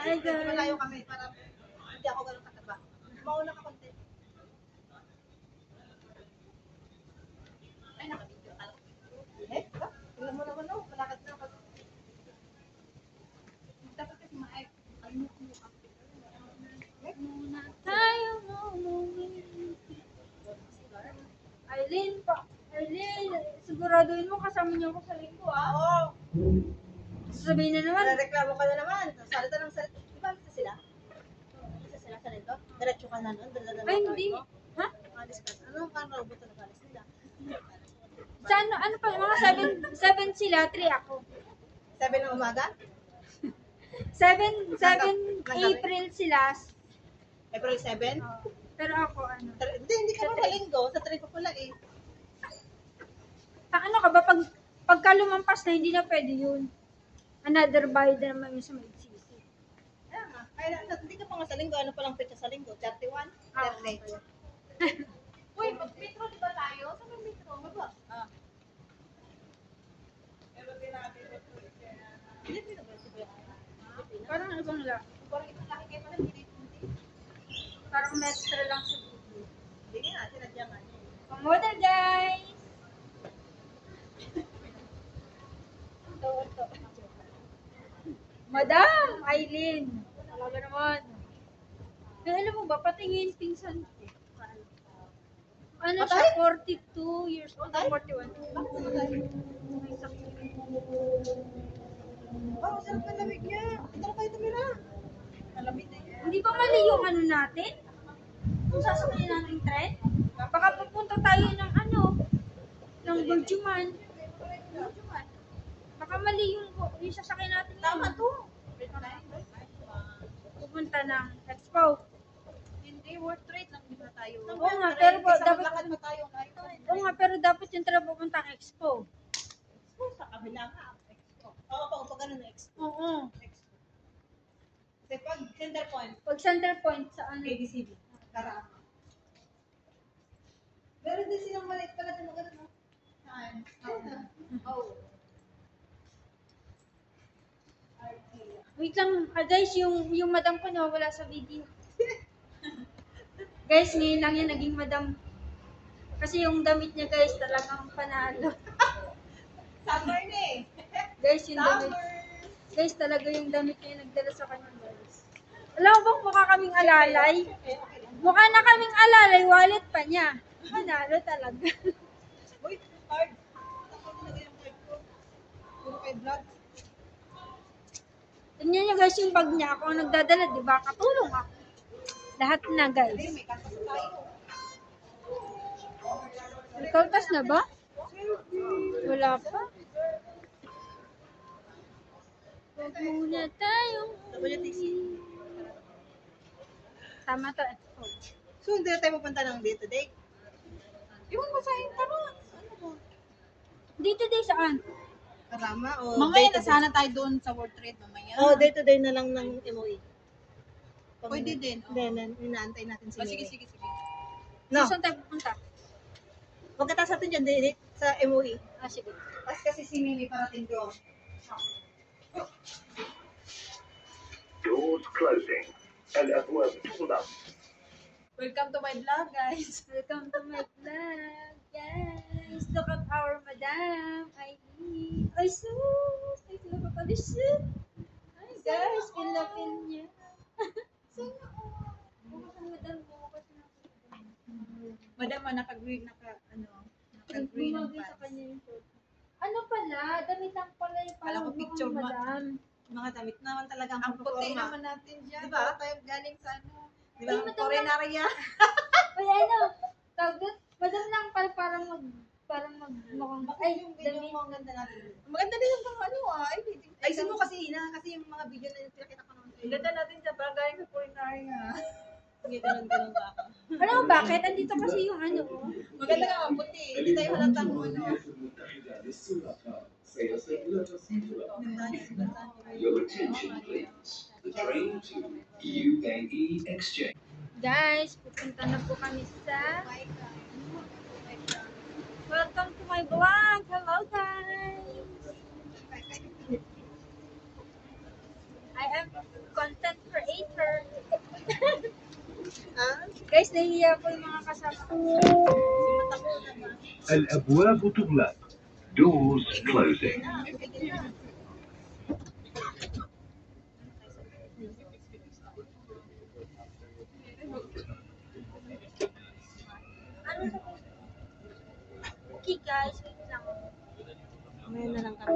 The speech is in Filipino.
Hi guys. Malayo kami para hindi ako ganun kataba. Mauna ka konti. Ay, naka-video. Eh, tingnan mo naman, no? Malakad na ako. Dapat kasi ma-act. Muna tayo umuwi. Aileen, siguraduhin mo kasama niyo ako sa linggo, ah. Oo. Sasabihin na naman. Reklamo ka na naman. Salita ng salita. Di ba isa sila? Isa sila sa nito? Diretso ka na nun? Ay, hindi. Ha? Alis ka. Ano ka na robot na alis nila? Sa ano pa, mga 7 sila, 3 ako. 7 ng umaga? 7 April sila. April 7? Pero ako, ano. Hindi ka pa malinggo. Sa 3 pa pala eh. Ano ka ba, pagka lumampas na, hindi na pwede yun. Another bayad na naman yun sa may sisi. Kaya nga. Kaya hindi ka pa nga sa linggo. Ano palang pita sa linggo? 31? 30. Uy, mag-metro di ba tayo? Saan may metro? Mabos. Pilipino ba si Kuya Ana? Parang ano bang lang? Parang itong laki kayo pala, hindi Parang mestra lang sa video. Hindi nga, sinadya nga niya. Pamodel, guys! Ito. Madam Aileen! Talaga naman. Pero alam mo ba, patingin pinsan ko. Ano siya, 42 years old, 41. Bakit namatay? May sakit. Oh, sarap ng lamig niya. Ito na kayo tumira. Malamig na yan. Hindi ba mali yung ano natin? Kung sasakyan natin tren? Baka pupunta tayo ng ano, ng Burjuman. Baka mali yung sasakyan natin. Tama to. Pupunta ng Expo. Hindi, worth rate lang di ba tayo? Oo nga, pero dapat maglakad pa tayo kahit Oo nga, pero dapat yung tara pupunta ng Expo. sa kabila nga. Expo. Oo, pag ganun na expo. Oo. Expo. Kasi pag center point, Pag center point sa ano. ABCD. Karama. Meron din silang maliit pala din maganda, no? Saan? Oh. Wait lang, guys, yung madam ko nawala sa video. Guys, ngayon lang yan naging madam. Kasi yung damit niya, guys, talagang panalo. Summer na eh. Guys, yung damit. Summer. Guys, talaga yung damit niya yung nagdala sa kanya, guys. Alam mo bang mukha kaming alalay? Okay lang. Mukha na kaming alalay, wallet pa niya. Panalo talaga. Uy, card. Ako talaga yung card ko. Puro kay vlog. Tingnan niyo guys yung bag niya. Ako ang nagdadala, di ba? Katulong ako. Lahat na, Hindi, guys. may kasas tayo. Kaltas na ba? Wala pa. Huwag muna tayong WTC. Tama to. So, hindi na tayo pupunta ng day to day. Iwan mo sa internet. Ano ba? Dito day saan? Karama o Mamaya na sana tayo doon sa World Trade mamaya. Oh, day to day na lang ng MOE. Pwede din. Then, inaantay natin si Sige, Mimi. sige. No, Saan tayo pupunta? pagkatapos natin dyan, day sa MOE. Ah, sige. Tapos kasi si Mimi parating doon. Doors closing and at work pulled up. Welcome to my vlog, guys. Welcome to my vlog, guys. Look at our madam, Aileen. Ay, sus! Ay, sila pa pala siya. Ay, guys, pinapin niya. Bukas ang madam, bukas na. Madam, naka-green ang Bumagay sa pants. kanya yung photo. Ano pala? Damit lang pala yung Alam ko, parang picture mukhang mo. madam. Mga damit naman talaga Ang puti pagpaporma. naman natin dyan. Diba? Para tayo galing sa ano. Di ba? Ay, madam Koreanarya. Ay, ano? Tawag doon? Madam lang pala parang mukhang, ay, Yung video damit. mo, ang ganda natin. Maganda din yung ano ah. Ay, mo kasi kasi yung mga video na yung pinakita ko naman. Ang ganda natin dyan. Para galing sa culinary ah. Sige, ganun ka ako. Alam mo bakit? Andito kasi yung ano, oh. Maganda nga ang puti. Hindi tayo halatang ano. Your attention, please. The train to UAE Exchange. Guys, pupunta na po kami sa Welcome to my vlog! Hello guys! am content creator. Ah? Guys, nahihiya po yung mga kasama ko. الأبواب تغلق. Doors closing. Okay guys, wait lang. Ngayon na lang kami.